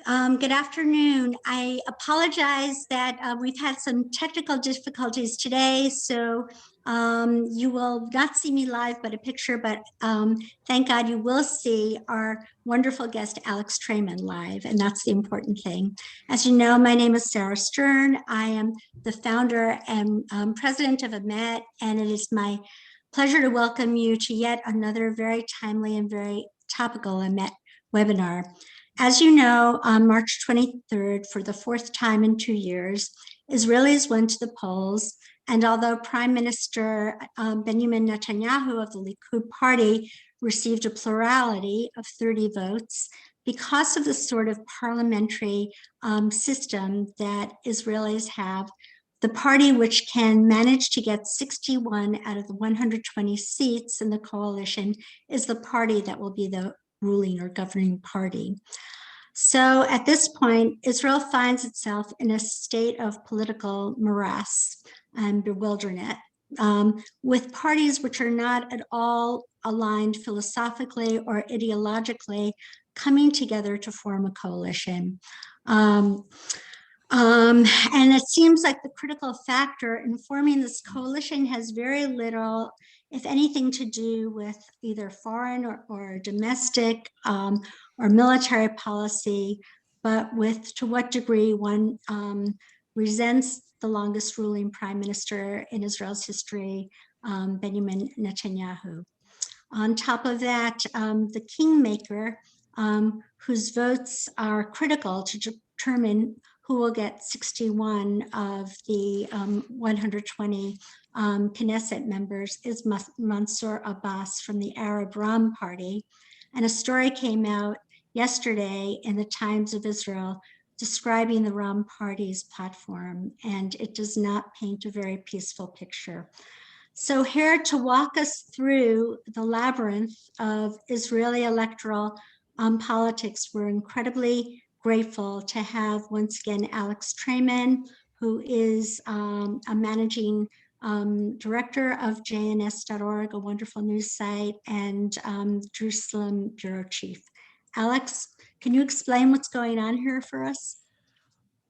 Good afternoon. I apologize that we've had some technical difficulties today, so you will not see me live but a picture, but thank God you will see our wonderful guest, Alex Traiman, live, and that's the important thing. As you know, my name is Sarah Stern. I am the founder and president of EMET, and it is my pleasure to welcome you to yet another very timely and very topical EMET webinar. As you know, on March 23rd, for the fourth time in 2 years, Israelis went to the polls, and although Prime Minister Benjamin Netanyahu of the Likud party received a plurality of 30 votes, because of the sort of parliamentary system that Israelis have, the party which can manage to get 61 out of the 120 seats in the coalition is the party that will be the ruling or governing party. So at this point, Israel finds itself in a state of political morass and bewilderment, with parties which are not at all aligned philosophically or ideologically coming together to form a coalition. And it seems like the critical factor in forming this coalition has very little, if anything, to do with either foreign or domestic or military policy, but with to what degree one resents the longest ruling prime minister in Israel's history, Benjamin Netanyahu. On top of that, the kingmaker, whose votes are critical to determine who will get 61 of the 120 Knesset members, is Mansour Abbas from the Arab Ram Party. And a story came out yesterday in the Times of Israel describing the Ram Party's platform, and it does not paint a very peaceful picture. So here to walk us through the labyrinth of Israeli electoral politics, we're incredibly grateful to have once again Alex Traiman, who is a managing director of jns.org, a wonderful news site, and Jerusalem bureau chief. Alex, can you explain what's going on here for us?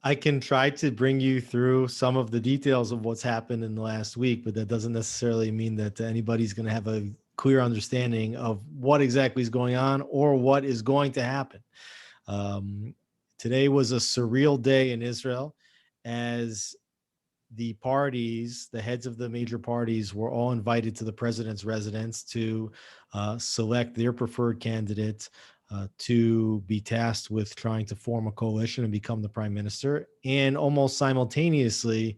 I can try to bring you through some of the details of what's happened in the last week, but that doesn't necessarily mean that anybody's going to have a clear understanding of what exactly is going on or what is going to happen. Today was a surreal day in Israel as the parties, the heads of the major parties, were all invited to the president's residence to select their preferred candidate to be tasked with trying to form a coalition and become the prime minister. And almost simultaneously,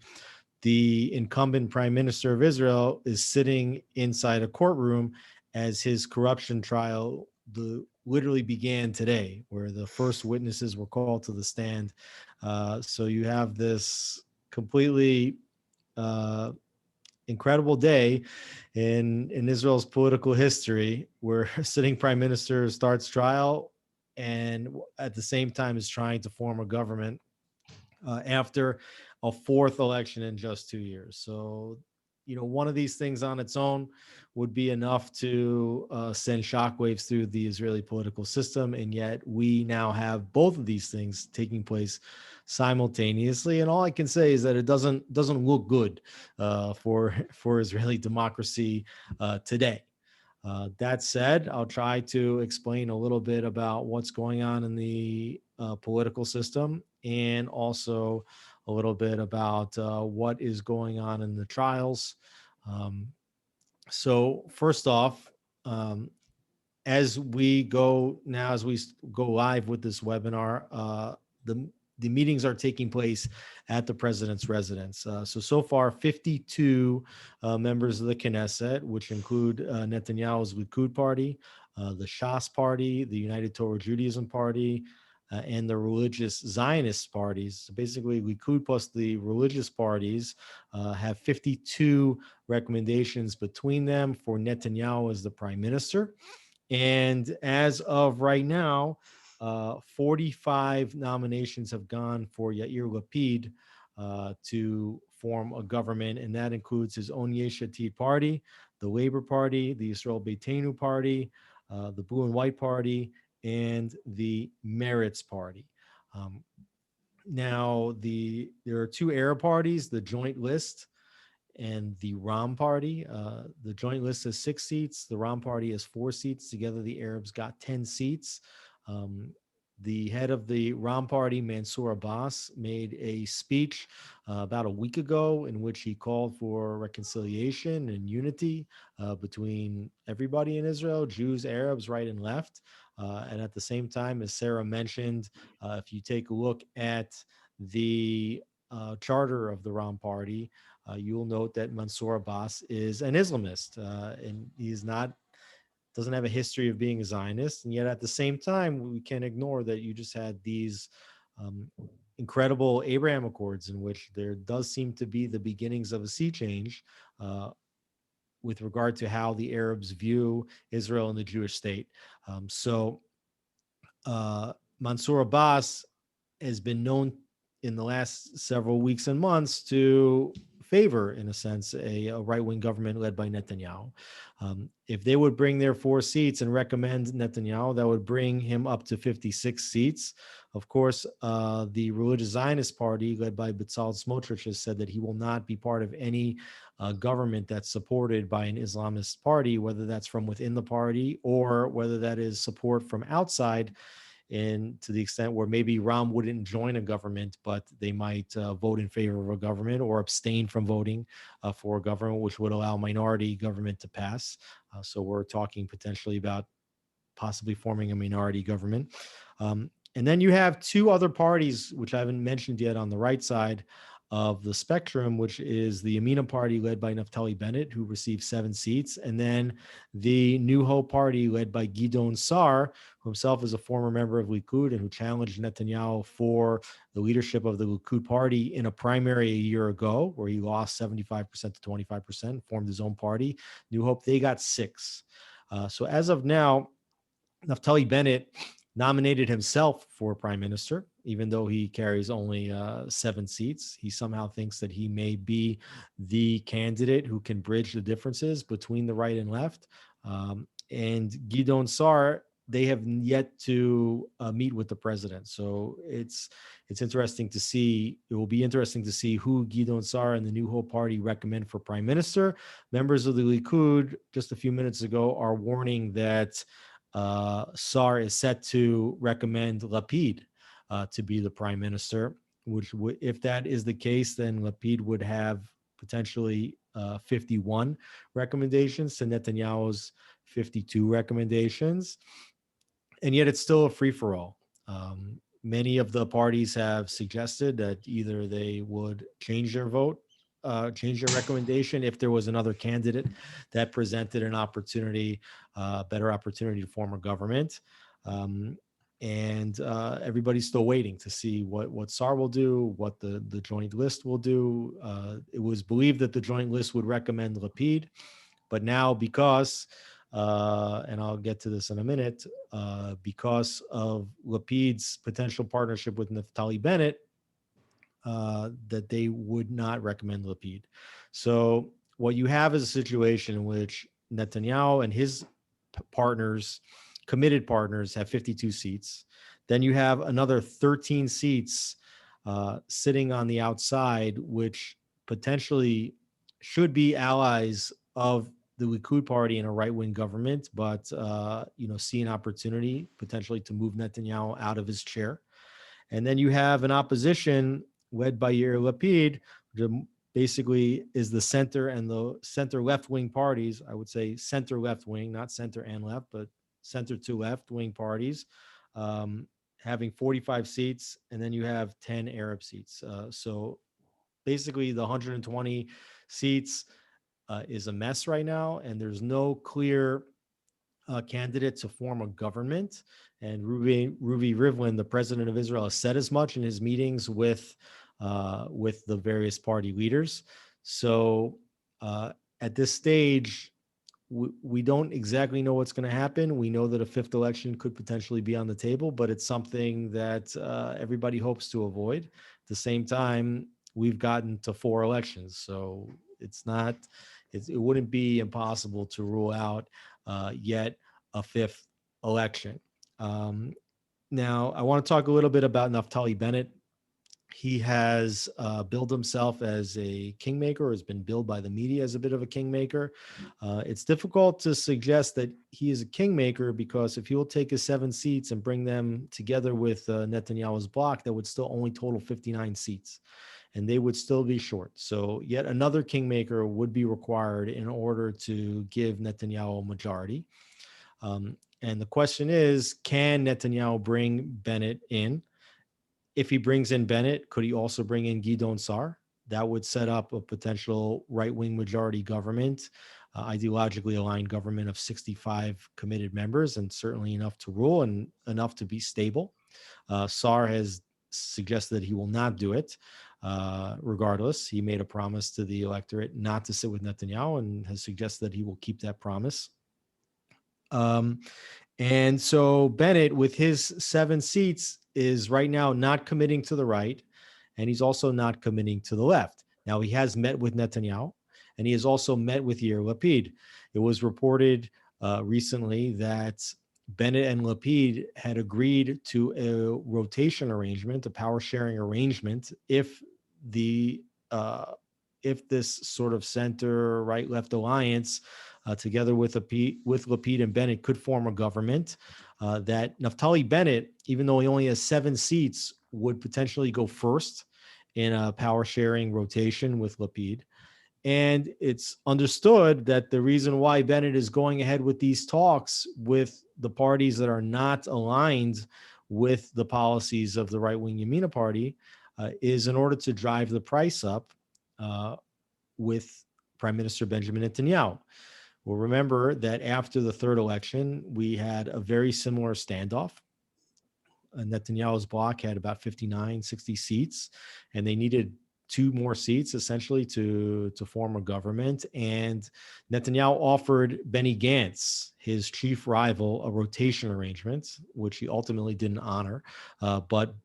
the incumbent prime minister of Israel is sitting inside a courtroom as his corruption trial literally began today, where the first witnesses were called to the stand. So you have this completely incredible day in Israel's political history, where a sitting prime minister starts trial and at the same time is trying to form a government after a fourth election in just 2 years. So, one of these things on its own would be enough to send shockwaves through the Israeli political system. And yet we now have both of these things taking place simultaneously. And all I can say is that it doesn't look good for Israeli democracy today. That said, I'll try to explain a little bit about what's going on in the political system, and also a little bit about what is going on in the trials. So first off, as we go live with this webinar, the meetings are taking place at the president's residence. So far, 52 members of the Knesset, which include Netanyahu's Likud party, the Shas party, the United Torah Judaism party, and the religious Zionist parties. So basically, Likud plus the religious parties have 52 recommendations between them for Netanyahu as the prime minister. And as of right now, 45 nominations have gone for Yair Lapid to form a government, and that includes his own Yesh Atid party, the Labor Party, the Yisrael Beitenu party, the Blue and White Party, and the Meretz party. Um, Now, there are two Arab parties, the Joint List and the Ram Party. The Joint List has 6 seats. The Ram Party has 4 seats. Together, the Arabs got 10 seats. Um, the head of the Ram Party, Mansour Abbas, made a speech about a week ago in which he called for reconciliation and unity between everybody in Israel, Jews, Arabs, right and left. And at the same time, as Sarah mentioned, if you take a look at the charter of the Ram Party, you'll note that Mansour Abbas is an Islamist, and he's not doesn't have a history of being a Zionist. And yet, at the same time, we can't ignore that you just had these um, incredible Abraham Accords, in which there does seem to be the beginnings of a sea change with regard to how the Arabs view Israel and the Jewish state. So Mansour Abbas has been known in the last several weeks and months to favor, in a sense, a right-wing government led by Netanyahu. If they would bring their 4 seats and recommend Netanyahu, that would bring him up to 56 seats. Of course, the Religious Zionist Party, led by Bezalel Smotrich, has said that he will not be part of any government that's supported by an Islamist party, whether that's from within the party or whether that is support from outside, and to the extent where maybe Ram wouldn't join a government, but they might vote in favor of a government or abstain from voting for a government, which would allow minority government to pass. So we're talking potentially about possibly forming a minority government. And then you have 2 other parties, which I haven't mentioned yet, on the right side of the spectrum, which is the EMET party led by Naftali Bennett, who received 7 seats, and then the New Hope party led by Gideon Sa'ar, who himself is a former member of Likud and who challenged Netanyahu for the leadership of the Likud party in a primary a year ago, where he lost 75% to 25%, formed his own party. New Hope, they got 6. So as of now, Naftali Bennett nominated himself for prime minister, even though he carries only 7 seats. He somehow thinks that he may be the candidate who can bridge the differences between the right and left. And Gideon Sa'ar, they have yet to meet with the president. So it's interesting to see. It will be interesting to see who Gideon Sa'ar and the New Hope Party recommend for prime minister. Members of the Likud just a few minutes ago are warning that Sa'ar is set to recommend Lapid to be the prime minister, which if that is the case, then Lapid would have potentially 51 recommendations to Netanyahu's 52 recommendations. And yet it's still a free-for-all. Many of the parties have suggested that either they would change their vote, change their recommendation if there was another candidate that presented an opportunity, better opportunity to form a government. And everybody's still waiting to see what Sa'ar will do, what the joint list will do. It was believed that the joint list would recommend Lapid, but now because and I'll get to this in a minute, because of Lapid's potential partnership with Naftali Bennett, that they would not recommend Lapid. So what you have is a situation in which Netanyahu and his partners, committed partners, have 52 seats. Then you have another 13 seats sitting on the outside, which potentially should be allies of the Likud party in a right-wing government, but see an opportunity potentially to move Netanyahu out of his chair. And then you have an opposition led by Yair Lapid, which basically is the center and the center left-wing parties. I would say center left-wing, not center and left, but center to left-wing parties, having 45 seats, and then you have 10 Arab seats. So basically the 120 seats is a mess right now, and there's no clear candidate to form a government. And Ruvi Rivlin, the president of Israel, has said as much in his meetings with the various party leaders. So at this stage, we don't exactly know what's going to happen. We know that a 5th election could potentially be on the table, but it's something that everybody hopes to avoid. At the same time, we've gotten to 4 elections, so it wouldn't be impossible to rule out yet a 5th election. Now, I want to talk a little bit about Naftali Bennett. He has billed himself as a kingmaker, or has been billed by the media as a bit of a kingmaker. It's difficult to suggest that he is a kingmaker, because if he will take his 7 seats and bring them together with Netanyahu's bloc, that would still only total 59 seats, and they would still be short. So yet another kingmaker would be required in order to give Netanyahu a majority. And the question is, can Netanyahu bring Bennett in? If he brings in Bennett, could he also bring in Gidon Sar? That would set up a potential right-wing majority government, ideologically aligned government of 65 committed members, and certainly enough to rule and enough to be stable. Sar has suggested that he will not do it. Regardless, he made a promise to the electorate not to sit with Netanyahu, and has suggested that he will keep that promise. And so Bennett, with his 7 seats, is right now not committing to the right, and he's also not committing to the left. Now, he has met with Netanyahu, and he has also met with Yair Lapid. It was reported recently that Bennett and Lapid had agreed to a rotation arrangement, a power sharing arrangement, if this sort of center right left alliance, together with Lapid and Bennett, could form a government. That Naftali Bennett, even though he only has 7 seats, would potentially go first in a power sharing rotation with Lapid. And it's understood that the reason why Bennett is going ahead with these talks with the parties that are not aligned with the policies of the right-wing Yamina party is in order to drive the price up with Prime Minister Benjamin Netanyahu. Well, remember that after the 3rd election, we had a very similar standoff. Netanyahu's bloc had about 59, 60 seats, and they needed 2 more seats essentially to form a government. And Netanyahu offered Benny Gantz, his chief rival, a rotation arrangement, which he ultimately didn't honor, but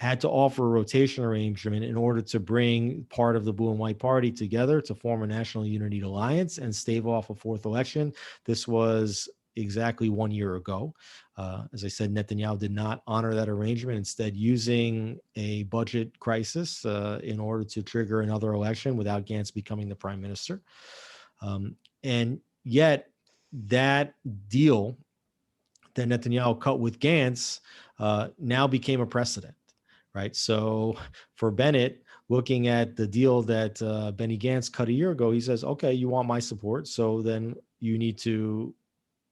had to offer a rotation arrangement in order to bring part of the blue and white party together to form a national unity alliance and stave off a 4th election. This was exactly 1 year ago. As I said, Netanyahu did not honor that arrangement, instead using a budget crisis in order to trigger another election without Gantz becoming the prime minister. And yet that deal that Netanyahu cut with Gantz now became a precedent. Right. So for Bennett, looking at the deal that Benny Gantz cut a year ago, he says, okay, you want my support, so then you need to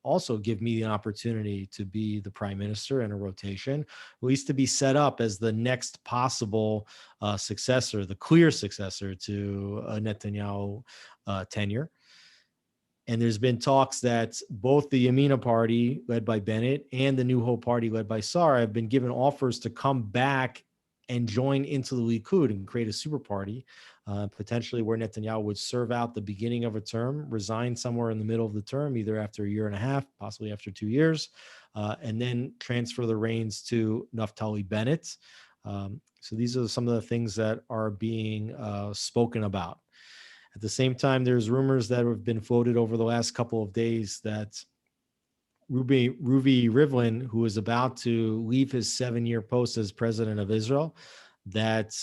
also give me an opportunity to be the prime minister in a rotation, at least to be set up as the next possible successor, the clear successor to a Netanyahu tenure. And there's been talks that both the Yamina party, led by Bennett, and the New Hope party, led by Sar, have been given offers to come back and join into the Likud and create a super party, potentially where Netanyahu would serve out the beginning of a term, resign somewhere in the middle of the term, either after a year and a half, possibly after 2 years, and then transfer the reins to Naftali Bennett. So these are some of the things that are being spoken about. At the same time, there's rumors that have been floated over the last couple of days that Ruvi Rivlin, who is about to leave his 7-year post as president of Israel, that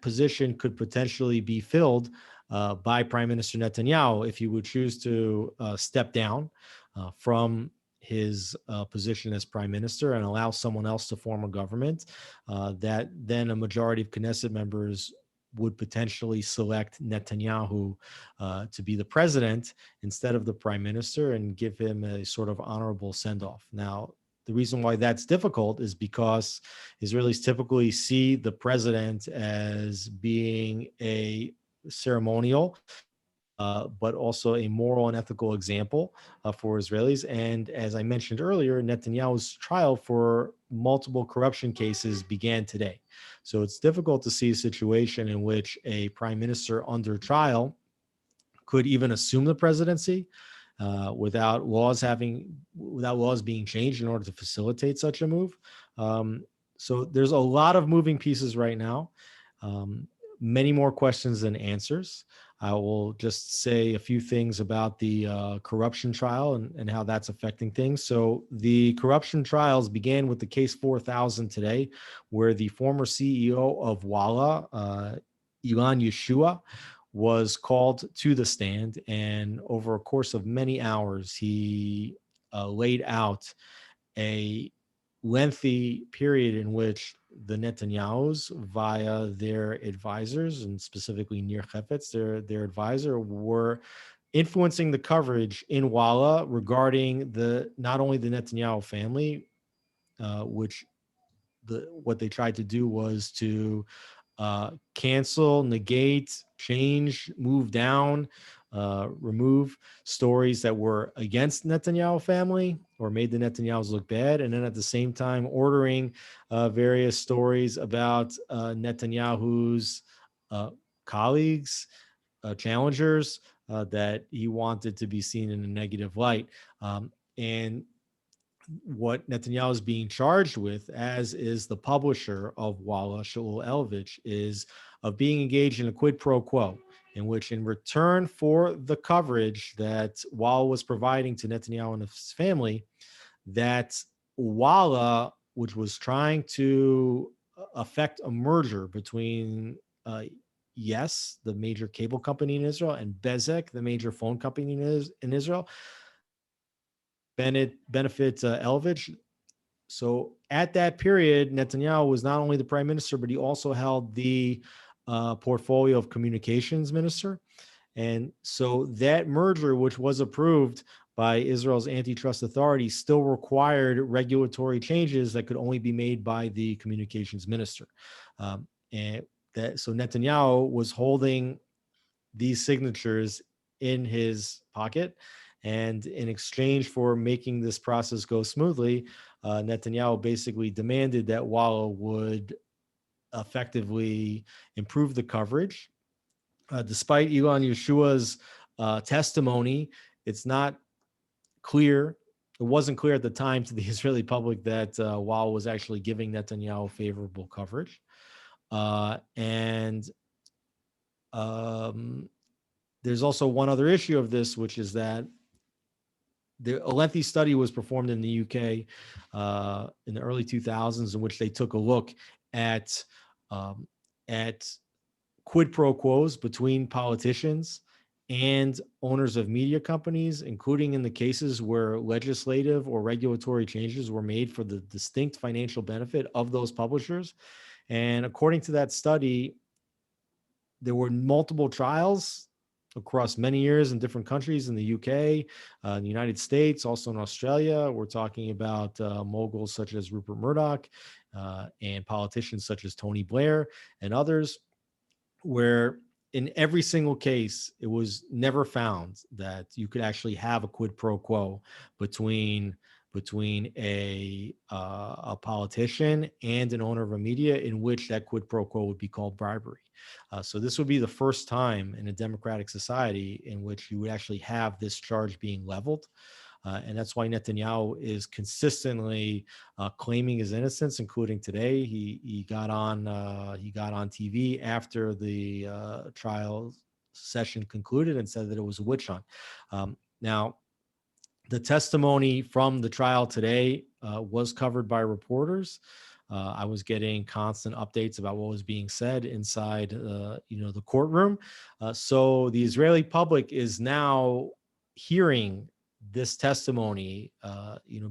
position could potentially be filled by Prime Minister Netanyahu if he would choose to step down from his position as prime minister and allow someone else to form a government, that then a majority of Knesset members would potentially select Netanyahu to be the president instead of the prime minister and give him a sort of honorable send-off. Now, the reason why that's difficult is because Israelis typically see the president as being a ceremonial, but also a moral and ethical example for Israelis. And as I mentioned earlier, Netanyahu's trial for multiple corruption cases began today. So it's difficult to see a situation in which a prime minister under trial could even assume the presidency without laws being changed in order to facilitate such a move. So there's a lot of moving pieces right now. Many more questions than answers. I will just say a few things about the corruption trial and how that's affecting things. So the corruption trials began with the case 4000 today, where the former CEO of Walla, Ilan Yeshua, was called to the stand. And over a course of many hours, he laid out a lengthy period in which the Netanyahus, via their advisors, and specifically Nir Chefetz, their advisor, were influencing the coverage in Walla regarding not only the Netanyahu family, which what they tried to do was to cancel, negate, change, move down, remove stories that were against Netanyahu family or made the Netanyahus look bad, and then at the same time ordering various stories about Netanyahu's colleagues, challengers, that he wanted to be seen in a negative light. And what Netanyahu is being charged with, as is the publisher of Walla, Shaul Elvich, is of being engaged in a quid pro quo, in which, in return for the coverage that Walla was providing to Netanyahu and his family, that Walla, which was trying to affect a merger between Yes, the major cable company in Israel, and Bezek, the major phone company in Israel, benefit Elvich. So at that period, Netanyahu was not only the prime minister, but he also held the portfolio of communications minister. And so that merger, which was approved by Israel's antitrust authority, still required regulatory changes that could only be made by the communications minister. So Netanyahu was holding these signatures in his pocket. And in exchange for making this process go smoothly, Netanyahu basically demanded that Walla would effectively improve the coverage. Despite Ilan Yeshua's testimony, it's not clear. It wasn't clear at the time to the Israeli public that Walla was actually giving Netanyahu favorable coverage. And there's also one other issue of this, which is that a lengthy study was performed in the UK in the early 2000s, in which they took a look at quid pro quos between politicians and owners of media companies, including in the cases where legislative or regulatory changes were made for the distinct financial benefit of those publishers. And according to that study, there were multiple trials across many years in different countries, in the UK, in the United States, also in Australia. We're talking about moguls such as Rupert Murdoch and politicians such as Tony Blair and others, where in every single case, it was never found that you could actually have a quid pro quo between a politician and an owner of a media, in which that quid pro quo would be called bribery. So this would be the first time in a democratic society in which you would actually have this charge being leveled. And that's why Netanyahu is consistently claiming his innocence, including today. He got on TV after the trial session concluded and said that it was a witch hunt. Now, the testimony from the trial today was covered by reporters. I was getting constant updates about what was being said inside, the courtroom. So the Israeli public is now hearing this testimony,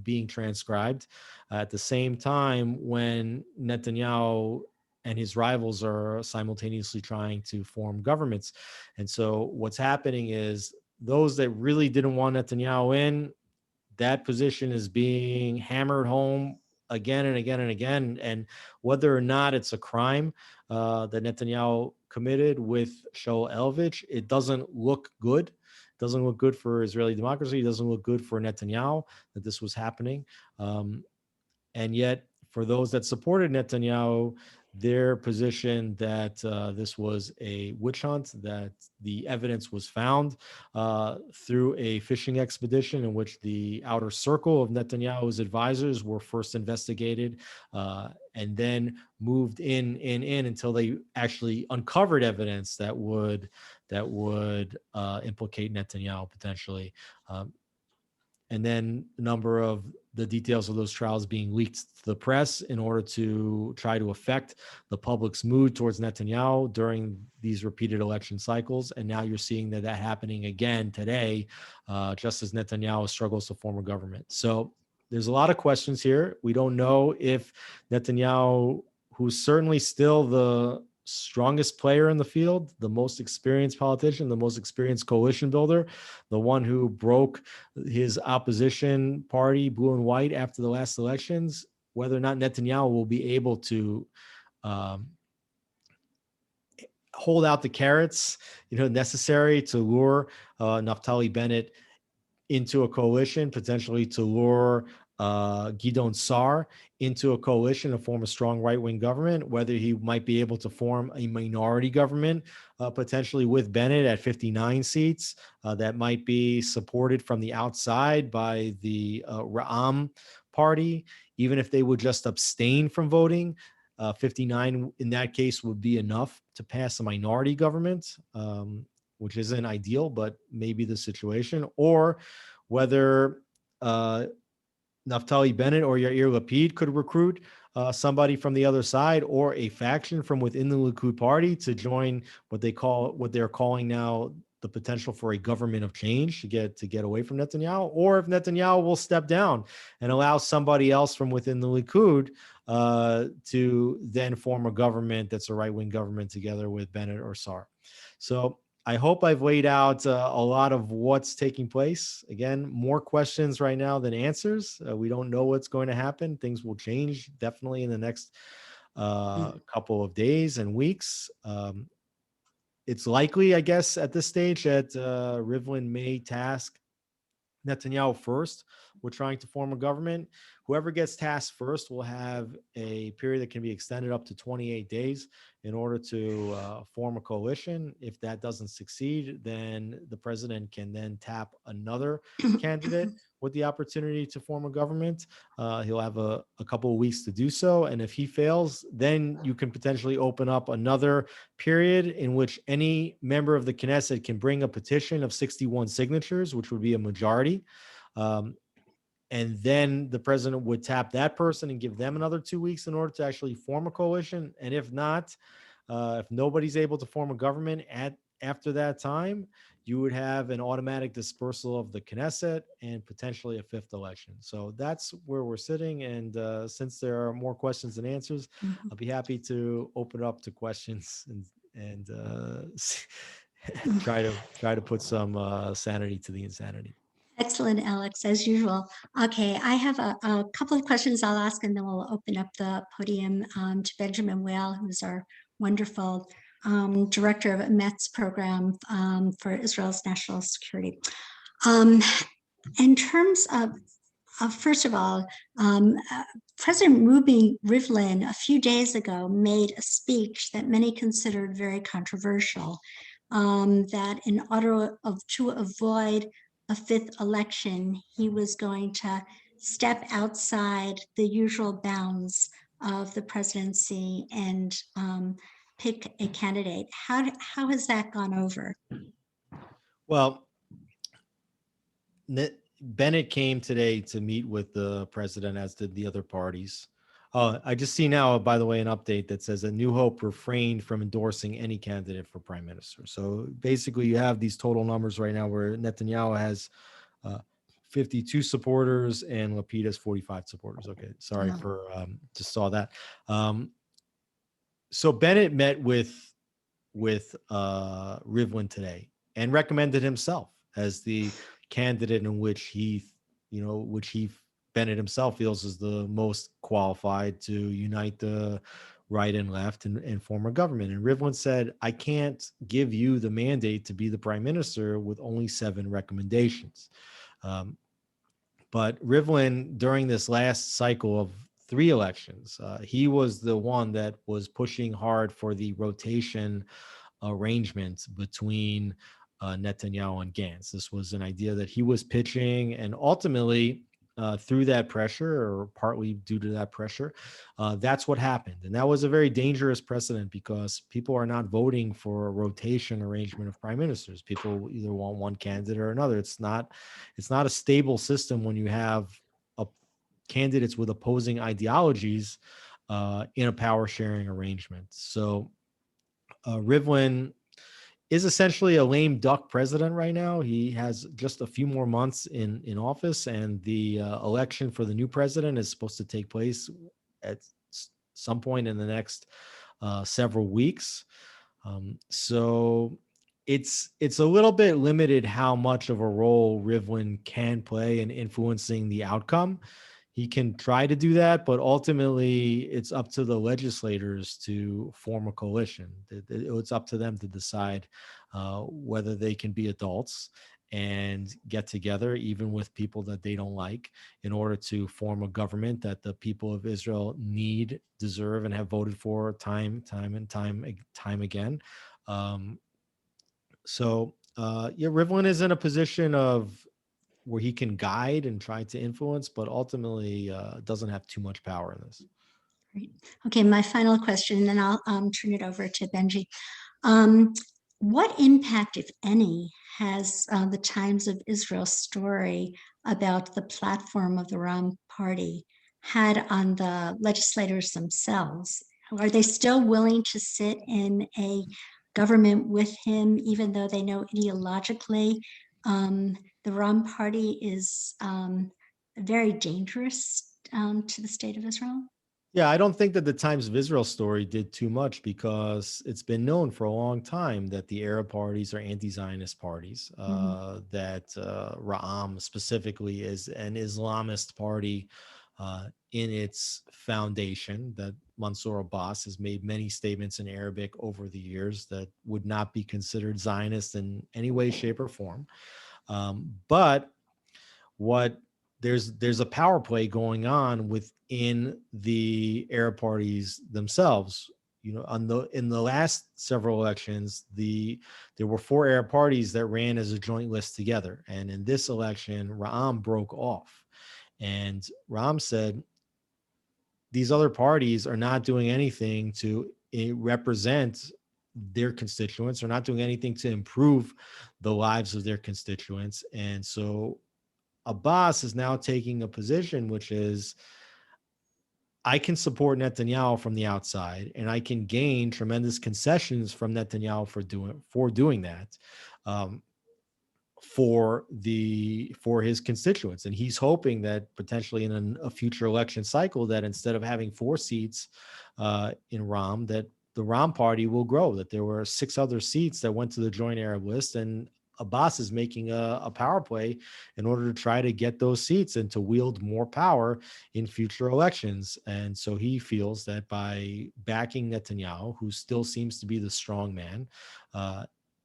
being transcribed at the same time when Netanyahu and his rivals are simultaneously trying to form governments. And so what's happening is those that really didn't want Netanyahu in, that position is being hammered home again and again and again. And whether or not it's a crime that Netanyahu committed with Shaul Elvich, it doesn't look good. It doesn't look good for Israeli democracy. It doesn't look good for Netanyahu that this was happening. And yet, for those that supported Netanyahu, their position that this was a witch hunt, that the evidence was found through a fishing expedition in which the outer circle of Netanyahu's advisors were first investigated and then moved in until they actually uncovered evidence that would implicate Netanyahu potentially. And then a number of the details of those trials being leaked to the press in order to try to affect the public's mood towards Netanyahu during these repeated election cycles. And now you're seeing that happening again today, just as Netanyahu struggles to form a government. So there's a lot of questions here. We don't know if Netanyahu, who's certainly still the strongest player in the field, the most experienced politician, the most experienced coalition builder, the one who broke his opposition party, blue and white, after the last elections, whether or not Netanyahu will be able to hold out the carrots, necessary to lure Naftali Bennett into a coalition, potentially to lure Gidon Sar into a coalition to form a strong right-wing government, whether he might be able to form a minority government, potentially with Bennett at 59 seats, that might be supported from the outside by the Ra'am party, even if they would just abstain from voting. 59 in that case would be enough to pass a minority government, which isn't ideal, but maybe the situation. Or whether Naftali Bennett or Yair Lapid could recruit somebody from the other side or a faction from within the Likud party to join what they're calling now the potential for a government of change to get away from Netanyahu, or if Netanyahu will step down and allow somebody else from within the Likud to then form a government that's a right-wing government together with Bennett or Sar. So I hope I've laid out a lot of what's taking place. Again, more questions right now than answers. We don't know what's going to happen. Things will change definitely in the next couple of days and weeks. It's likely, I guess, at this stage that Rivlin may task Netanyahu first with trying to form a government. Whoever gets tasked first will have a period that can be extended up to 28 days in order to form a coalition. If that doesn't succeed, then the president can then tap another candidate with the opportunity to form a government. He'll have a couple of weeks to do so. And if he fails, then you can potentially open up another period in which any member of the Knesset can bring a petition of 61 signatures, which would be a majority. And then the president would tap that person and give them another 2 weeks in order to actually form a coalition. And if not, if nobody's able to form a government after that time, you would have an automatic dispersal of the Knesset and potentially a fifth election. So that's where we're sitting. And since there are more questions than answers, I'll be happy to open up to questions and try to put some sanity to the insanity. Excellent, Alex, as usual. Okay, I have a couple of questions I'll ask, and then we'll open up the podium to Benjamin Whale, who's our wonderful director of EMET's program for Israel's national security. In terms of first of all, President Rivlin a few days ago made a speech that many considered very controversial, that in order to avoid a fifth election, he was going to step outside the usual bounds of the presidency and pick a candidate. How has that gone over? Well, Bennett came today to meet with the president, as did the other parties. I just see now, by the way, an update that says a New Hope refrained from endorsing any candidate for prime minister. So basically, you have these total numbers right now where Netanyahu has 52 supporters and Lapid has 45 supporters. Okay, sorry for just saw that. So Bennett met with Rivlin today and recommended himself as the candidate in which Bennett himself feels is the most qualified to unite the right and left and form a government. And Rivlin said, I can't give you the mandate to be the prime minister with only 7 recommendations. But Rivlin, during this last cycle of 3 elections. He was the one that was pushing hard for the rotation arrangement between Netanyahu and Gantz. This was an idea that he was pitching, and ultimately, through that pressure, or partly due to that pressure, that's what happened. And that was a very dangerous precedent, because people are not voting for a rotation arrangement of prime ministers. People either want one candidate or another. It's not a stable system when you have candidates with opposing ideologies in a power sharing arrangement. So Rivlin is essentially a lame duck president right now. He has just a few more months in office, and the election for the new president is supposed to take place at some point in the next several weeks. So it's a little bit limited how much of a role Rivlin can play in influencing the outcome. He can try to do that, but ultimately it's up to the legislators to form a coalition. It's up to them to decide whether they can be adults and get together, even with people that they don't like, in order to form a government that the people of Israel need, deserve, and have voted for time again. Rivlin is in a position of where he can guide and try to influence, but ultimately doesn't have too much power in this. Great. Okay, my final question, and then I'll turn it over to Benji. Um, what impact, if any, has the Times of Israel story about the platform of the Ram Party had on the legislators themselves? Are they still willing to sit in a government with him, even though they know ideologically the Ram Party is very dangerous to the state of Israel? Yeah, I don't think that the Times of Israel story did too much, because it's been known for a long time that the Arab parties are anti-Zionist parties, that Ra'am specifically is an Islamist party in its foundation, that Mansour Abbas has made many statements in Arabic over the years that would not be considered Zionist in any way, shape, or form. But what there's a power play going on within the Arab parties themselves. In the last several elections, there were 4 Arab parties that ran as a joint list together, and in this election, Ra'am broke off, and Ra'am said these other parties are not doing anything to represent their constituents, are not doing anything to improve the lives of their constituents, and so Abbas is now taking a position which is, I can support Netanyahu from the outside, and I can gain tremendous concessions from Netanyahu for doing that, for his constituents. And he's hoping that potentially in a future election cycle, that instead of having 4 seats in Ram, that the Ram party will grow, that there were 6 other seats that went to the Joint Arab List, and Abbas is making a power play in order to try to get those seats and to wield more power in future elections. And so he feels that by backing Netanyahu, who still seems to be the strong man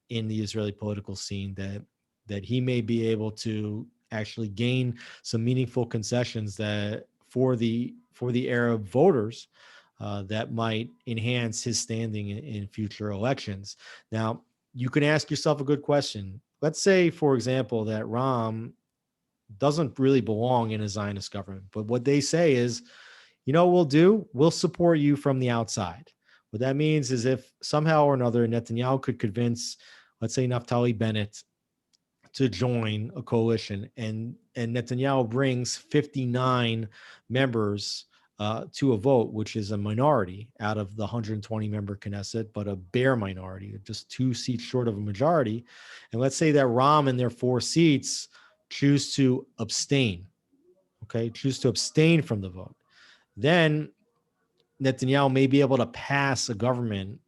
in the Israeli political scene, that he may be able to actually gain some meaningful concessions that for the Arab voters that might enhance his standing in future elections. Now, you can ask yourself a good question. Let's say, for example, that Ram doesn't really belong in a Zionist government, but what they say is, what we'll do? We'll support you from the outside. What that means is, if somehow or another Netanyahu could convince, let's say, Naftali Bennett to join a coalition, and Netanyahu brings 59 members to a vote, which is a minority out of the 120-member Knesset, but a bare minority, just 2 seats short of a majority. And let's say that Ram and their 4 seats choose to abstain, choose to abstain from the vote. Then Netanyahu may be able to pass a government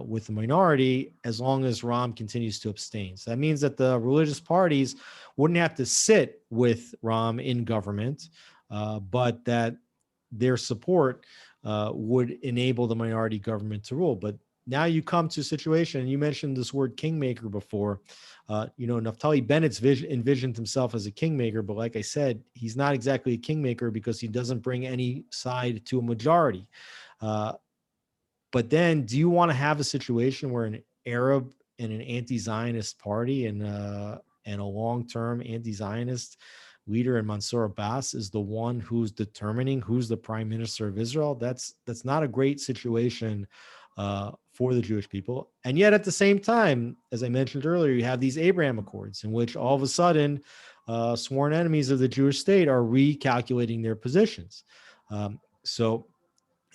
with a minority as long as Ram continues to abstain. So that means that the religious parties wouldn't have to sit with Ram in government, but that their support would enable the minority government to rule. But now you come to a situation, and you mentioned this word kingmaker before. Naftali Bennett's envisioned himself as a kingmaker, but like I said, he's not exactly a kingmaker because he doesn't bring any side to a majority. But then, do you want to have a situation where an Arab and an anti-Zionist party and a long-term anti-Zionist leader in Mansour Abbas is the one who's determining who's the prime minister of Israel? That's not a great situation for the Jewish people. And yet, at the same time, as I mentioned earlier, you have these Abraham Accords in which all of a sudden sworn enemies of the Jewish state are recalculating their positions. So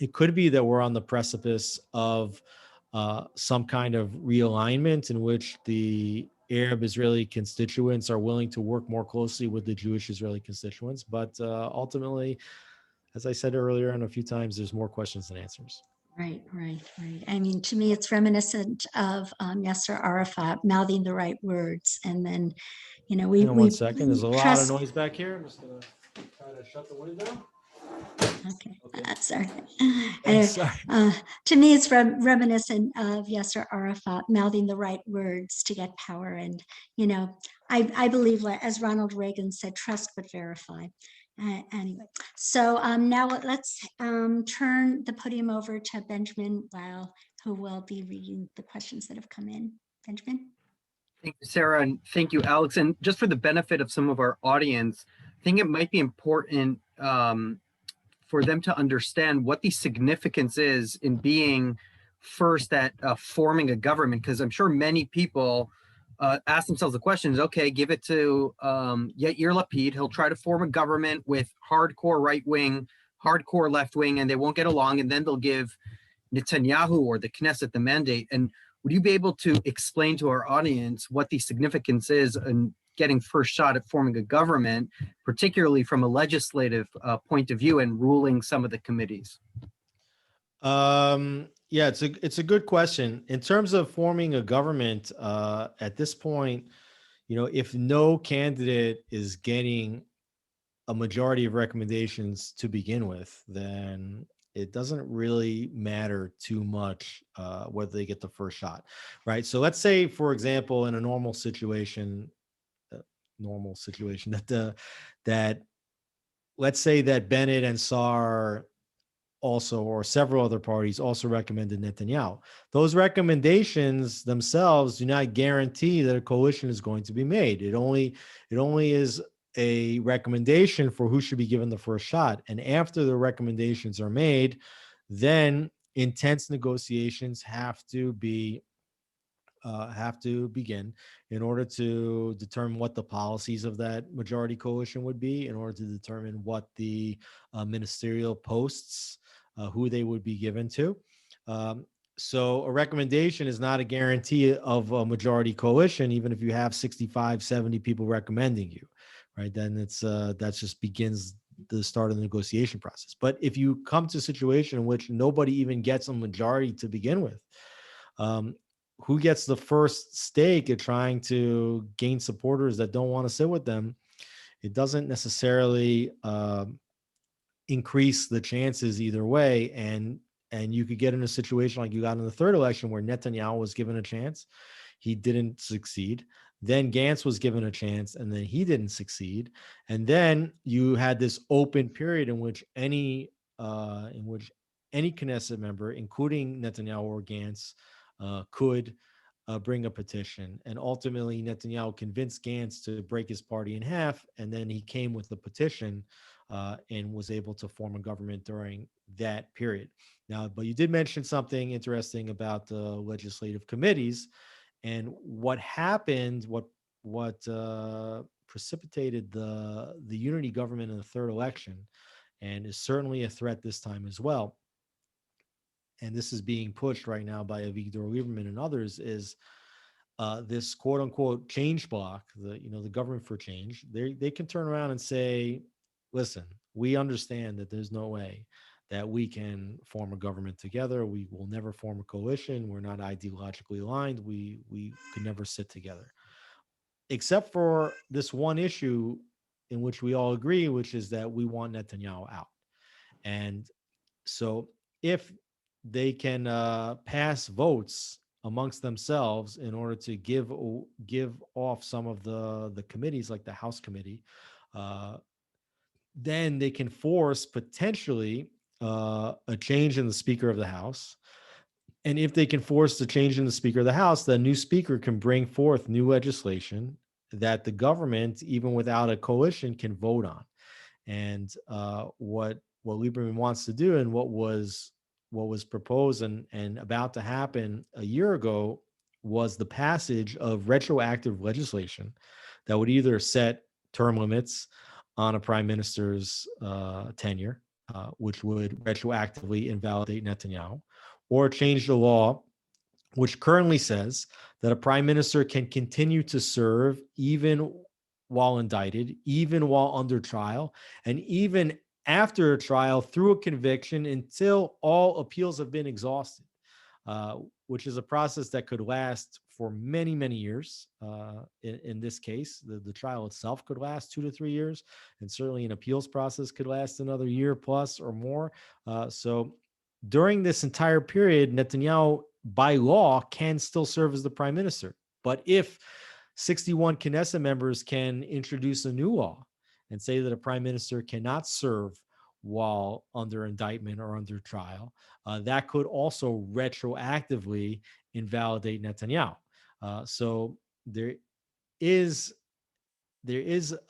it could be that we're on the precipice of some kind of realignment in which the Arab Israeli constituents are willing to work more closely with the Jewish Israeli constituents. But ultimately, as I said earlier and a few times, there's more questions than answers. Right. I mean, to me, it's reminiscent of Yasser Arafat mouthing the right words. And then, we Hang on 1 second. There's a lot of trust. noise back here. I'm just going to try to shut the window. Okay, sorry. Thanks, sorry. To me, it's reminiscent of Yasser Arafat mouthing the right words to get power. And, I believe, as Ronald Reagan said, trust but verify. Anyway, so now let's turn the podium over to Benjamin Weil, who will be reading the questions that have come in. Benjamin? Thank you, Sarah, and thank you, Alex. And just for the benefit of some of our audience, I think it might be important for them to understand what the significance is in being first at forming a government, because I'm sure many people ask themselves the questions, okay, give it to Yair Lapid, he'll try to form a government with hardcore right-wing, hardcore left-wing, and they won't get along, and then they'll give Netanyahu or the Knesset the mandate. And would you be able to explain to our audience what the significance is in getting first shot at forming a government, particularly from a legislative point of view and ruling some of the committees? Yeah, it's a good question. In terms of forming a government, at this point, if no candidate is getting a majority of recommendations to begin with, then it doesn't really matter too much whether they get the first shot, right? So let's say, for example, in a normal situation that let's say that Bennett and Saar also, or several other parties also recommended Netanyahu. Those recommendations themselves do not guarantee that a coalition is going to be made. It only is a recommendation for who should be given the first shot. And after the recommendations are made, then intense negotiations have to begin in order to determine what the policies of that majority coalition would be, in order to determine what the ministerial posts, who they would be given to. So a recommendation is not a guarantee of a majority coalition, even if you have 65, 70 people recommending you, right? Then that just begins the start of the negotiation process. But if you come to a situation in which nobody even gets a majority to begin with, who gets the first stake at trying to gain supporters that don't want to sit with them, it doesn't necessarily increase the chances either way. And you could get in a situation like you got in the third election where Netanyahu was given a chance. He didn't succeed. Then Gantz was given a chance and then he didn't succeed. And then you had this open period in which any Knesset member, including Netanyahu or Gantz, could bring a petition. And ultimately, Netanyahu convinced Gantz to break his party in half. And then he came with the petition and was able to form a government during that period. Now, but you did mention something interesting about the legislative committees and what happened, what precipitated the unity government in the third election, and is certainly a threat this time as well. And this is being pushed right now by Avigdor Lieberman and others, is this quote unquote change block, the government for change. They can turn around and say, listen, we understand that there's no way that we can form a government together. We will never form a coalition. We're not ideologically aligned. We could never sit together, except for this one issue in which we all agree, which is that we want Netanyahu out. And so if they can pass votes amongst themselves in order to give off some of the committees, like the House committee. Then they can force potentially a change in the Speaker of the House. And if they can force the change in the Speaker of the House, the new Speaker can bring forth new legislation that the government, even without a coalition, can vote on. And what Lieberman wants to do, and what was proposed and about to happen a year ago, was the passage of retroactive legislation that would either set term limits on a prime minister's tenure, which would retroactively invalidate Netanyahu, or change the law, which currently says that a prime minister can continue to serve even while indicted, even while under trial, and even after a trial through a conviction until all appeals have been exhausted, which is a process that could last for many, many years. In this case, the trial itself could last 2 to 3 years, and certainly an appeals process could last another year plus or more. So during this entire period, Netanyahu, by law, can still serve as the prime minister. But if 61 Knesset members can introduce a new law and say that a prime minister cannot serve while under indictment or under trial, that could also retroactively invalidate Netanyahu. So there is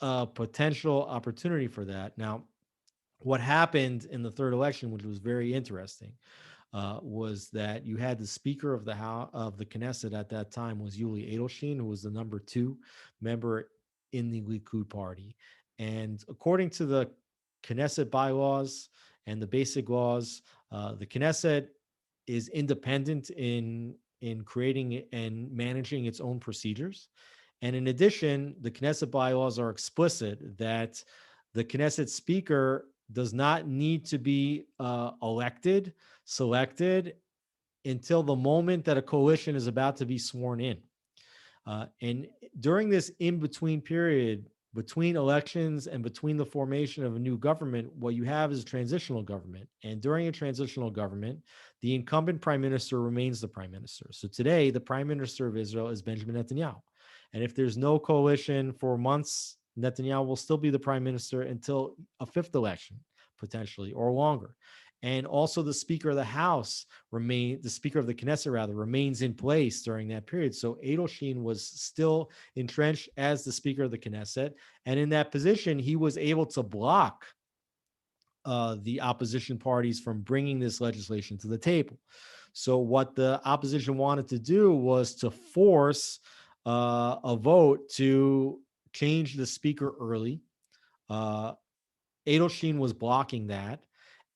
a potential opportunity for that. Now, what happened in the third election, which was very interesting, was that you had the Speaker of the House of the Knesset at that time was Yuli Edelstein, who was the number 2 member in the Likud party. And according to the Knesset bylaws and the basic laws, the Knesset is independent in creating and managing its own procedures. And in addition, the Knesset bylaws are explicit that the Knesset Speaker does not need to be selected until the moment that a coalition is about to be sworn in. And during this in-between period, between elections and between the formation of a new government, what you have is a transitional government. And during a transitional government, the incumbent prime minister remains the prime minister. So today, the prime minister of Israel is Benjamin Netanyahu. And if there's no coalition for months, Netanyahu will still be the prime minister until a 5th election, potentially, or longer. And also the Speaker of the House the Speaker of the Knesset remains in place during that period. So Edelstein was still entrenched as the Speaker of the Knesset. And in that position, he was able to block the opposition parties from bringing this legislation to the table. So what the opposition wanted to do was to force a vote to change the Speaker early. Edelstein was blocking that.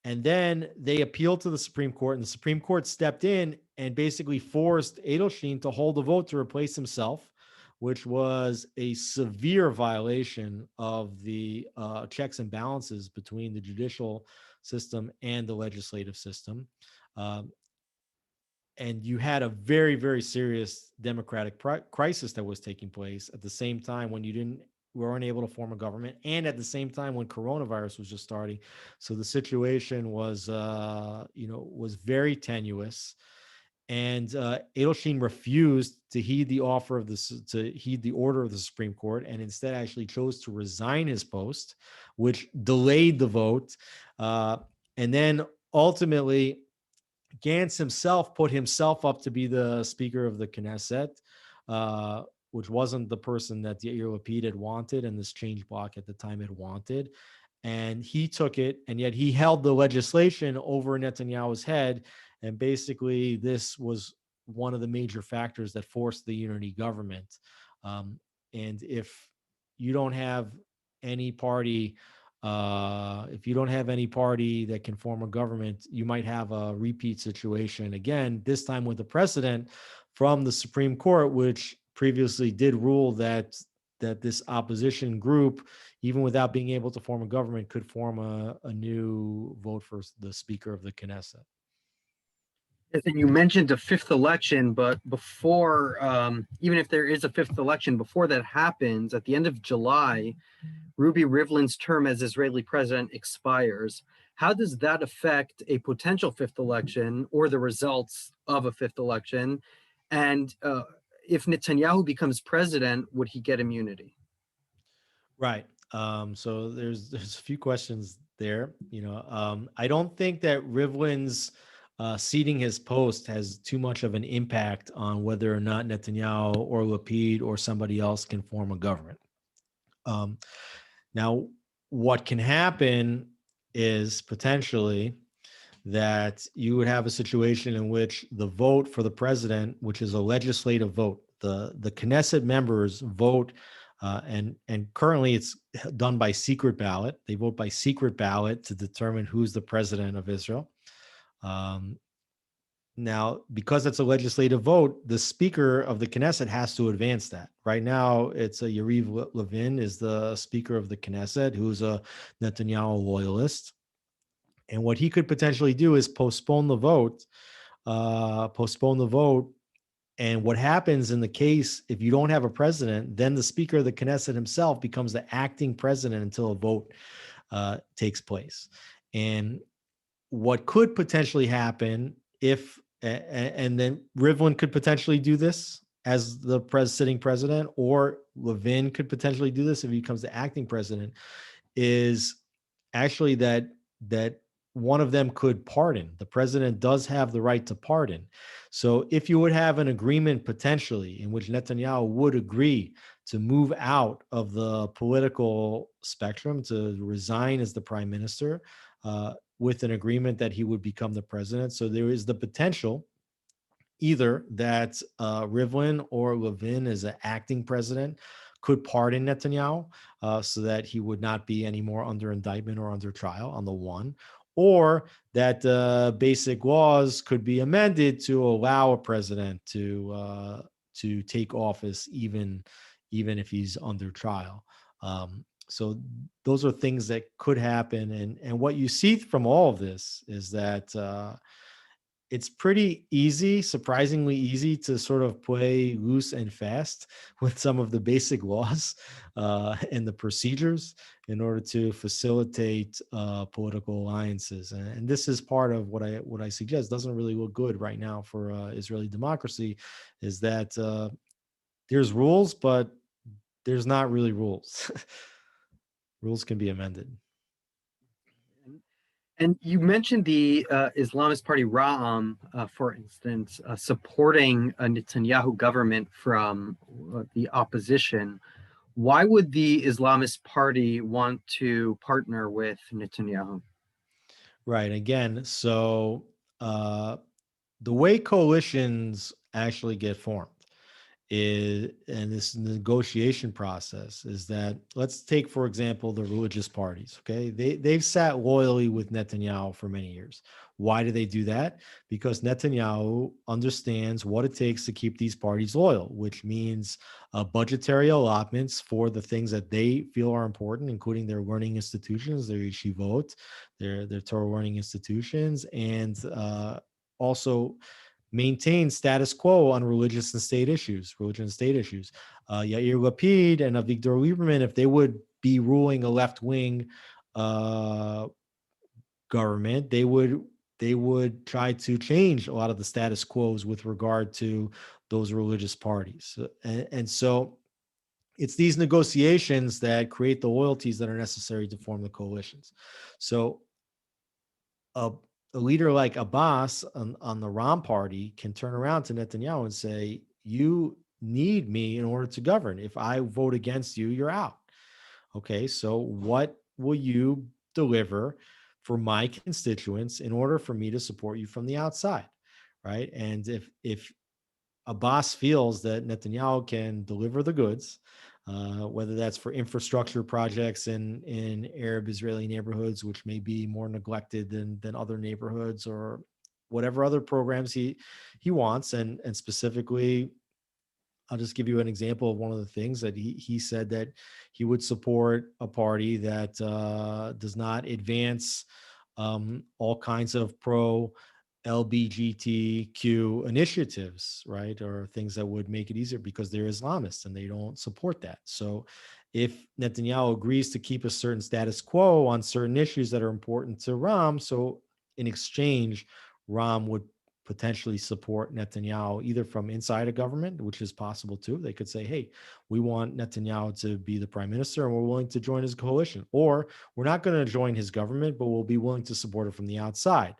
And then they appealed to the Supreme Court, and the Supreme Court stepped in and basically forced Edelstein to hold a vote to replace himself, which was a severe violation of the checks and balances between the judicial system and the legislative system. And you had a very, very serious democratic crisis that was taking place at the same time when we weren't able to form a government, and at the same time when coronavirus was just starting. So the situation was, was very tenuous. And Edelstein refused to heed the order of the Supreme Court, and instead actually chose to resign his post, which delayed the vote. And then ultimately, Gantz himself put himself up to be the Speaker of the Knesset, which wasn't the person that Yair Lapid had wanted and this change bloc at the time had wanted. And he took it, and yet he held the legislation over Netanyahu's head. And basically, this was one of the major factors that forced the unity government. And if you don't have any party, that can form a government, you might have a repeat situation again, this time with a precedent from the Supreme Court, which previously did rule that this opposition group, even without being able to form a government, could form a new vote for the Speaker of the Knesset. And you mentioned a 5th election, but before, even if there is a 5th election, before that happens, at the end of July, Rivlin's term as Israeli president expires. how does that affect a potential fifth election or the results of a fifth election? And if Netanyahu becomes president, would he get immunity? Right. So there's a few questions there. I don't think that Rivlin's ceding his post has too much of an impact on whether or not Netanyahu or Lapid or somebody else can form a government. Now, what can happen is potentially that you would have a situation in which the vote for the president, which is a legislative vote, the Knesset members vote, and currently it's done by secret ballot. They vote by secret ballot to determine who's the president of Israel. Now, because it's a legislative vote, the speaker of the Knesset has to advance that. Right now, it's a Yariv Levin is the speaker of the Knesset, who's a Netanyahu loyalist. And what he could potentially do is postpone the vote. And what happens in the case, if you don't have a president, then the speaker of the Knesset himself becomes the acting president until a vote takes place. And what could potentially happen and then Rivlin could potentially do this as the sitting president, or Levin could potentially do this if he becomes the acting president, is actually that one of them could pardon. The president does have the right to pardon. So if you would have an agreement potentially in which Netanyahu would agree to move out of the political spectrum, to resign as the prime minister, with an agreement that he would become the president. So there is the potential either that Rivlin or Levin, as an acting president, could pardon Netanyahu so that he would not be anymore under indictment or under trial, on the one, or that basic laws could be amended to allow a president to take office even if he's under trial. So those are things that could happen. And what you see from all of this is that it's pretty easy, surprisingly easy, to sort of play loose and fast with some of the basic laws and the procedures in order to facilitate political alliances. And this is part of what I suggest doesn't really look good right now for Israeli democracy, is that there's rules, but there's not really rules. Rules can be amended. And you mentioned the Islamist party Ra'am, for instance, supporting a Netanyahu government from the opposition. Why would the Islamist party want to partner with Netanyahu? Right. Again, so the way coalitions actually get formed and this negotiation process is that, let's take, for example, the religious parties. Okay. They've sat loyally with Netanyahu for many years. Why do they do that? Because Netanyahu understands what it takes to keep these parties loyal, which means budgetary allotments for the things that they feel are important, including their learning institutions, their yeshivot, their Torah learning institutions, and also maintain status quo on religion and state issues. Yair Lapid and Avigdor Lieberman, if they would be ruling a left-wing government, they would try to change a lot of the status quos with regard to those religious parties. And so it's these negotiations that create the loyalties that are necessary to form the coalitions. So a leader like Abbas on the Ram party can turn around to Netanyahu and say, you need me in order to govern. If I vote against you, you're out. Okay, so what will you deliver for my constituents in order for me to support you from the outside, right? And if Abbas feels that Netanyahu can deliver the goods, whether that's for infrastructure projects in Arab Israeli neighborhoods, which may be more neglected than other neighborhoods, or whatever other programs he wants. And specifically, I'll just give you an example of one of the things that he said, that he would support a party that does not advance all kinds of LGBTQ initiatives, right? Or things that would make it easier because they're Islamists and they don't support that. So if Netanyahu agrees to keep a certain status quo on certain issues that are important to Ram, so in exchange, Ram would potentially support Netanyahu either from inside a government, which is possible too. They could say, hey, we want Netanyahu to be the prime minister and we're willing to join his coalition. Or we're not going to join his government, but we'll be willing to support it from the outside.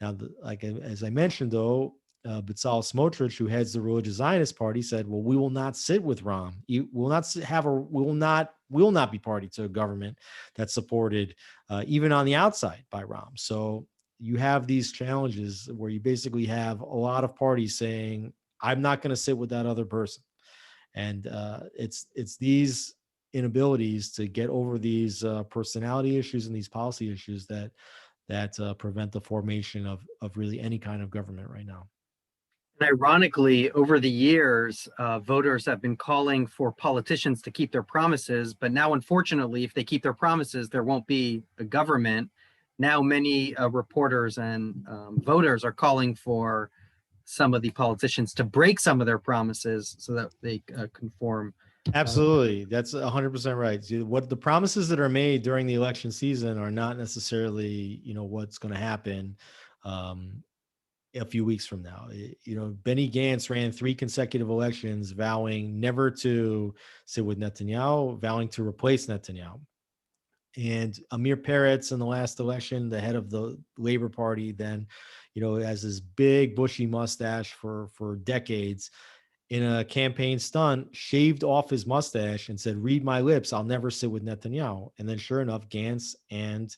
Now, like as I mentioned, though, Bezalel Smotrich, who heads the Religious Zionist Party, said, "Well, we will not sit with Ram. We will not be party to a government that's supported even on the outside by Ram." So you have these challenges where you basically have a lot of parties saying, "I'm not going to sit with that other person," and it's these inabilities to get over these personality issues and these policy issues that prevent the formation of really any kind of government right now. And ironically, over the years, voters have been calling for politicians to keep their promises. But now, unfortunately, if they keep their promises, there won't be a government. Now, many reporters and voters are calling for some of the politicians to break some of their promises so that they conform. Absolutely. That's 100% right. What the promises that are made during the election season are not necessarily, what's going to happen a few weeks from now. Benny Gantz ran 3 consecutive elections vowing never to sit with Netanyahu, vowing to replace Netanyahu. And Amir Peretz in the last election, the head of the Labor Party, then, has this big bushy mustache for decades, in a campaign stunt, shaved off his mustache and said, "Read my lips, I'll never sit with Netanyahu." And then sure enough, Gantz and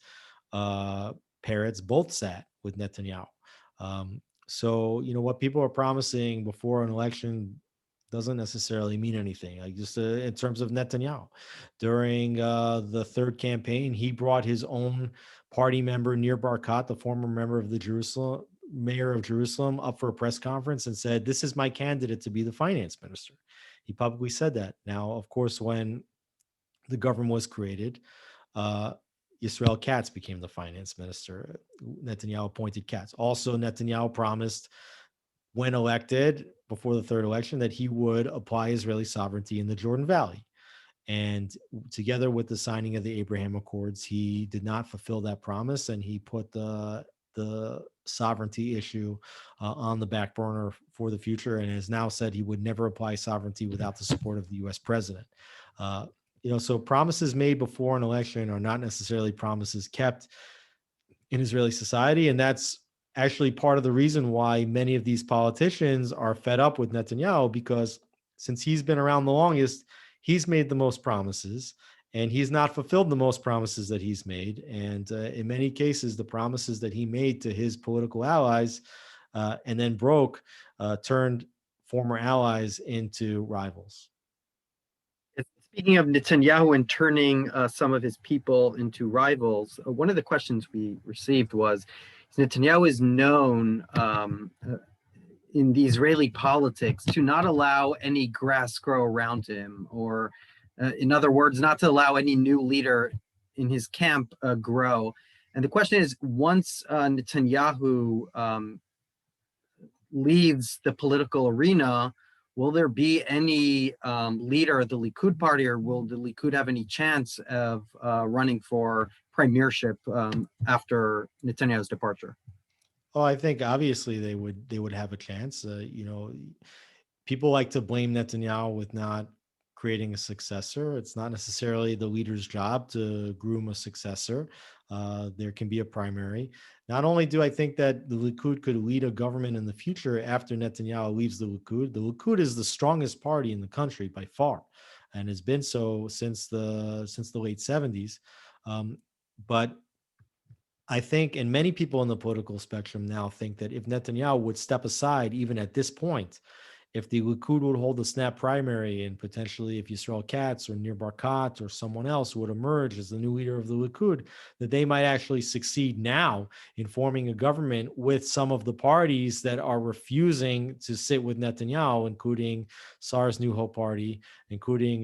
Peretz both sat with Netanyahu. So, what people are promising before an election doesn't necessarily mean anything. Like just in terms of Netanyahu, during the third campaign, he brought his own party member, Nir Barkat, the former member of the mayor of Jerusalem, up for a press conference and said, "This is my candidate to be the finance minister." He publicly said that. Now, of course, when the government was created, Yisrael Katz became the finance minister. Netanyahu appointed Katz. Also, Netanyahu promised when elected before the third election that he would apply Israeli sovereignty in the Jordan Valley. And together with the signing of the Abraham Accords, he did not fulfill that promise, and he put the sovereignty issue on the back burner for the future, and has now said he would never apply sovereignty without the support of the U.S. president. So promises made before an election are not necessarily promises kept in Israeli society, and that's actually part of the reason why many of these politicians are fed up with Netanyahu, because since he's been around the longest, he's made the most promises, and he's not fulfilled the most promises that he's made. And in many cases, the promises that he made to his political allies and then broke turned former allies into rivals. Speaking of Netanyahu and turning some of his people into rivals, one of the questions we received was, Netanyahu is known in the Israeli politics to not allow any grass grow around him, or in other words, not to allow any new leader in his camp grow. And the question is, once Netanyahu leaves the political arena, will there be any leader of the Likud party, or will the Likud have any chance of running for premiership after Netanyahu's departure? Oh, I think obviously they would have a chance. People like to blame Netanyahu with not creating a successor. It's not necessarily the leader's job to groom a successor. There can be a primary. Not only do I think that the Likud could lead a government in the future after Netanyahu leaves the Likud is the strongest party in the country by far, and has been so since the late 70s. But I think, and many people in the political spectrum now think, that if Netanyahu would step aside, even at this point, if the Likud would hold a snap primary, and potentially if Yisrael Katz or Nir Barkat or someone else would emerge as the new leader of the Likud, that they might actually succeed now in forming a government with some of the parties that are refusing to sit with Netanyahu, including Sar's New Hope Party, including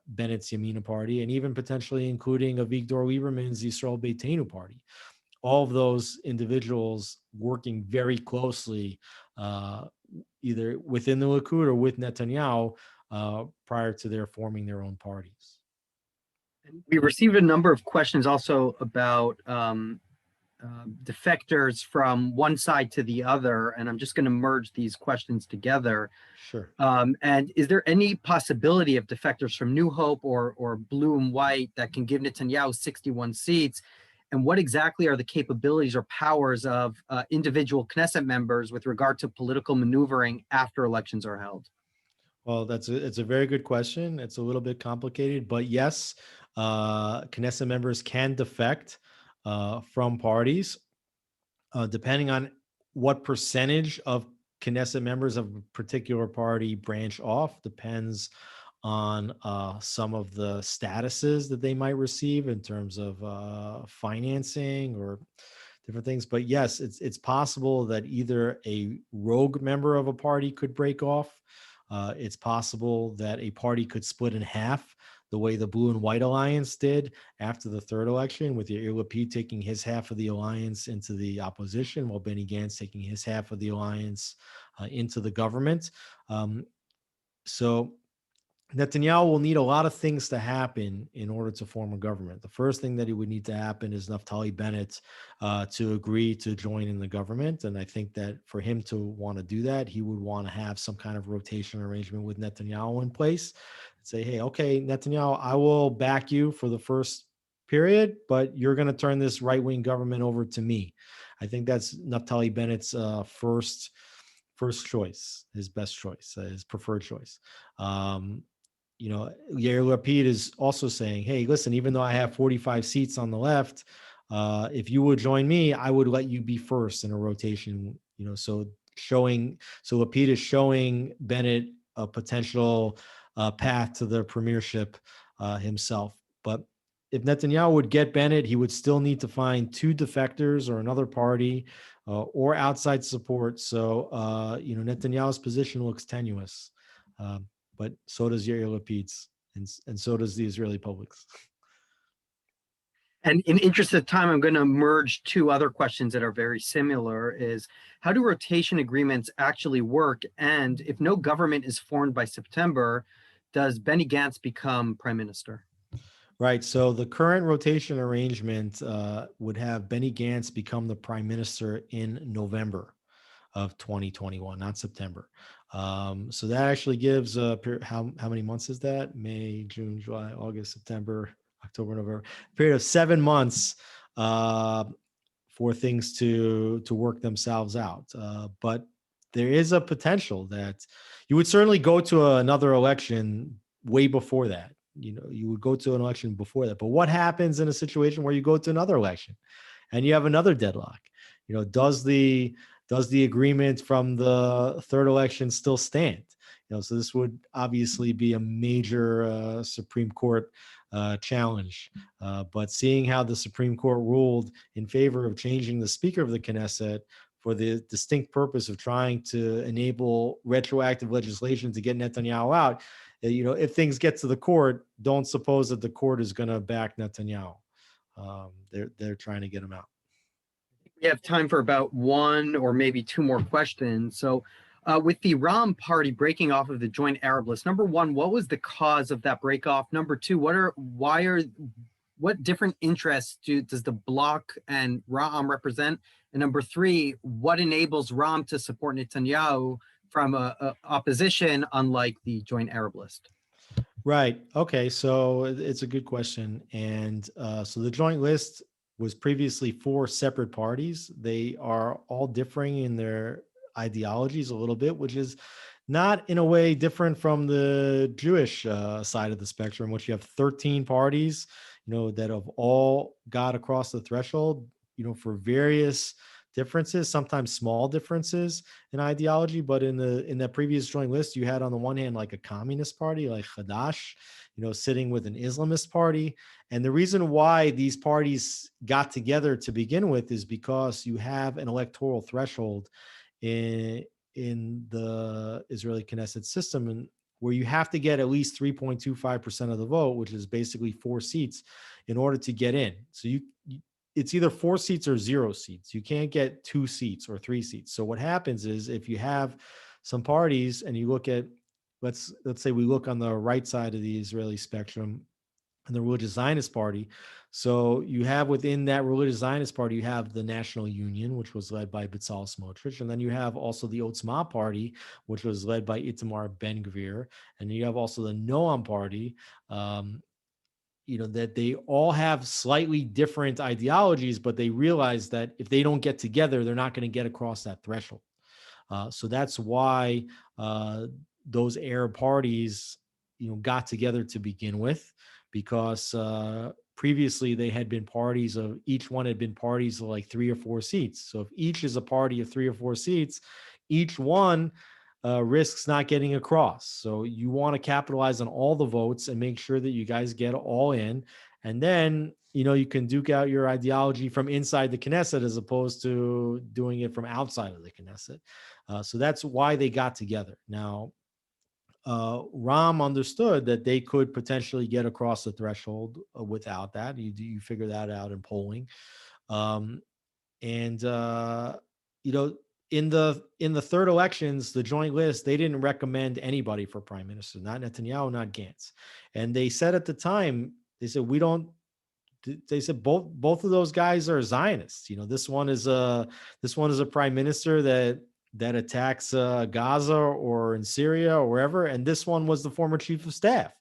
Bennett's Yamina Party, and even potentially including Avigdor Lieberman's Yisrael Beitenu Party. all of those individuals working very closely, either within the Likud or with Netanyahu, prior to their forming their own parties. We received a number of questions also about defectors from one side to the other, and I'm just going to merge these questions together. Sure. And is there any possibility of defectors from New Hope or Blue and White that can give Netanyahu 61 seats? And what exactly are the capabilities or powers of individual Knesset members with regard to political maneuvering after elections are held? Well, it's a very good question. It's a little bit complicated, but yes, Knesset members can defect from parties, depending on what percentage of Knesset members of a particular party branch off. Depends on some of the statuses that they might receive in terms of financing or different things. But yes, it's possible that either a rogue member of a party could break off. It's possible that a party could split in half, the way the Blue and White Alliance did after the third election, with Yair Lapid taking his half of the alliance into the opposition, while Benny Gantz taking his half of the alliance into the government. So Netanyahu will need a lot of things to happen in order to form a government. The first thing that he would need to happen is Naftali Bennett to agree to join in the government. And I think that for him to want to do that, he would want to have some kind of rotation arrangement with Netanyahu in place. Say, hey, okay, Netanyahu, I will back you for the first period, but you're going to turn this right-wing government over to me. I think that's Naftali Bennett's first choice, his best choice, his preferred choice. Yair Lapid is also saying, hey, listen, even though I have 45 seats on the left, if you would join me, I would let you be first in a rotation, so Lapid is showing Bennett a potential path to the premiership himself. But if Netanyahu would get Bennett, he would still need to find two defectors or another party or outside support. So, Netanyahu's position looks tenuous. But so does Yair Lapid's, and so does the Israeli public's. And in interest of time, I'm going to merge two other questions that are very similar. Is how do rotation agreements actually work? And if no government is formed by September, does Benny Gantz become prime minister? Right. So the current rotation arrangement would have Benny Gantz become the prime minister in November of 2021, not September. So that actually gives how many months is that? May, June, July, August, September, October, November. A period of 7 months for things to work themselves out. But there is a potential that you would certainly go to another election way before that. You would go to an election before that. But what happens in a situation where you go to another election and you have another deadlock? Does the agreement from the third election still stand? So this would obviously be a major Supreme Court challenge. But seeing how the Supreme Court ruled in favor of changing the Speaker of the Knesset for the distinct purpose of trying to enable retroactive legislation to get Netanyahu out, if things get to the court, don't suppose that the court is going to back Netanyahu. They're trying to get him out. We have time for about one or maybe two more questions. So with the Ram party breaking off of the joint Arab list, number one, what was the cause of that break off? Number two, what different interests does the Bloc and Ram represent? And number three, what enables Ram to support Netanyahu from opposition, unlike the joint Arab list? Right. Okay. So it's a good question. And so the joint list was previously 4 separate parties. They are all differing in their ideologies a little bit, which is not in a way different from the Jewish side of the spectrum, which you have 13 parties, that have all got across the threshold, for various differences, sometimes small differences in ideology. But in the previous joint list, you had on the one hand like a communist party like Hadash, sitting with an Islamist party. And the reason why these parties got together to begin with is because you have an electoral threshold in the Israeli Knesset system, and where you have to get at least 3.25% of the vote, which is basically 4 seats, in order to get in. So it's either 4 seats or 0 seats. You can't get 2 seats or 3 seats. So what happens is if you have some parties and you look at, let's say we look on the right side of the Israeli spectrum and the Religious Zionist Party. So you have within that Religious Zionist Party, you have the National Union, which was led by Bezalel Smotrich. And then you have also the Otzma Party, which was led by Itamar Ben-Gvir. And you have also the Noam Party, that they all have slightly different ideologies, but they realize that if they don't get together, they're not going to get across that threshold. So that's why those Arab parties, got together to begin with, because previously they had been parties of, each one had been parties of like 3 or 4 seats. So if each is a party of 3 or 4 seats, each one risks not getting across. So you want to capitalize on all the votes and make sure that you guys get all in. And then, you can duke out your ideology from inside the Knesset as opposed to doing it from outside of the Knesset. So that's why they got together. Now, Ram understood that they could potentially get across the threshold without that. You figure that out in polling. In the third elections, the joint list, they didn't recommend anybody for prime minister, not Netanyahu, not Gantz. And they said at the time, they said, both of those guys are Zionists. This one is a prime minister that attacks Gaza or in Syria or wherever. And this one was the former chief of staff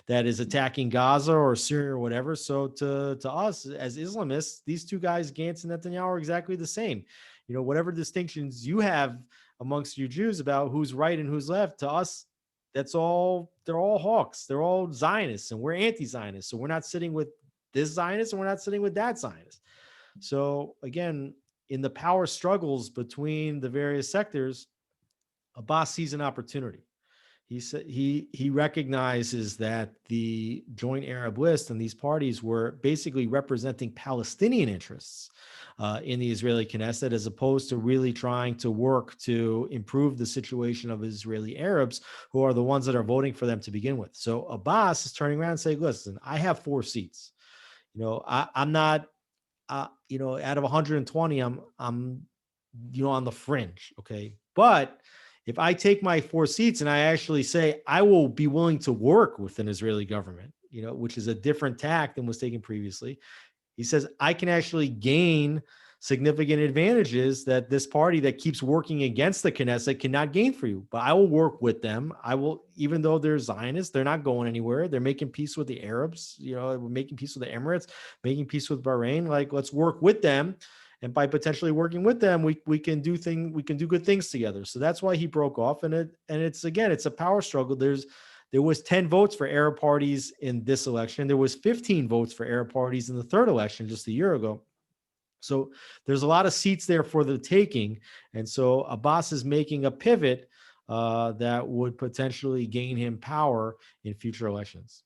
that is attacking Gaza or Syria or whatever. So to us as Islamists, these two guys, Gantz and Netanyahu, are exactly the same. Whatever distinctions you have amongst you Jews about who's right and who's left, to us, they're all hawks. They're all Zionists, and we're anti-Zionists. So we're not sitting with this Zionist and we're not sitting with that Zionist. So again, in the power struggles between the various sectors, Abbas sees an opportunity. He said he recognizes that the Joint Arab List and these parties were basically representing Palestinian interests in the Israeli Knesset, as opposed to really trying to work to improve the situation of Israeli Arabs, who are the ones that are voting for them to begin with. So Abbas is turning around and saying, listen, I have 4 seats. I'm not, out of 120, I'm on the fringe. Okay. But if I take my 4 seats and I actually say, I will be willing to work with an Israeli government, which is a different tack than was taken previously. He says, I can actually gain significant advantages that this party that keeps working against the Knesset cannot gain for you. But I will work with them. I will, even though they're Zionists, they're not going anywhere. They're making peace with the Arabs, we're making peace with the Emirates, making peace with Bahrain. Like, let's work with them. And by potentially working with them, we can do good things together. So that's why he broke off. And it's a power struggle. There was 10 votes for Arab parties in this election. There was 15 votes for Arab parties in the third election just a year ago. So there's a lot of seats there for the taking. And so Abbas is making a pivot that would potentially gain him power in future elections.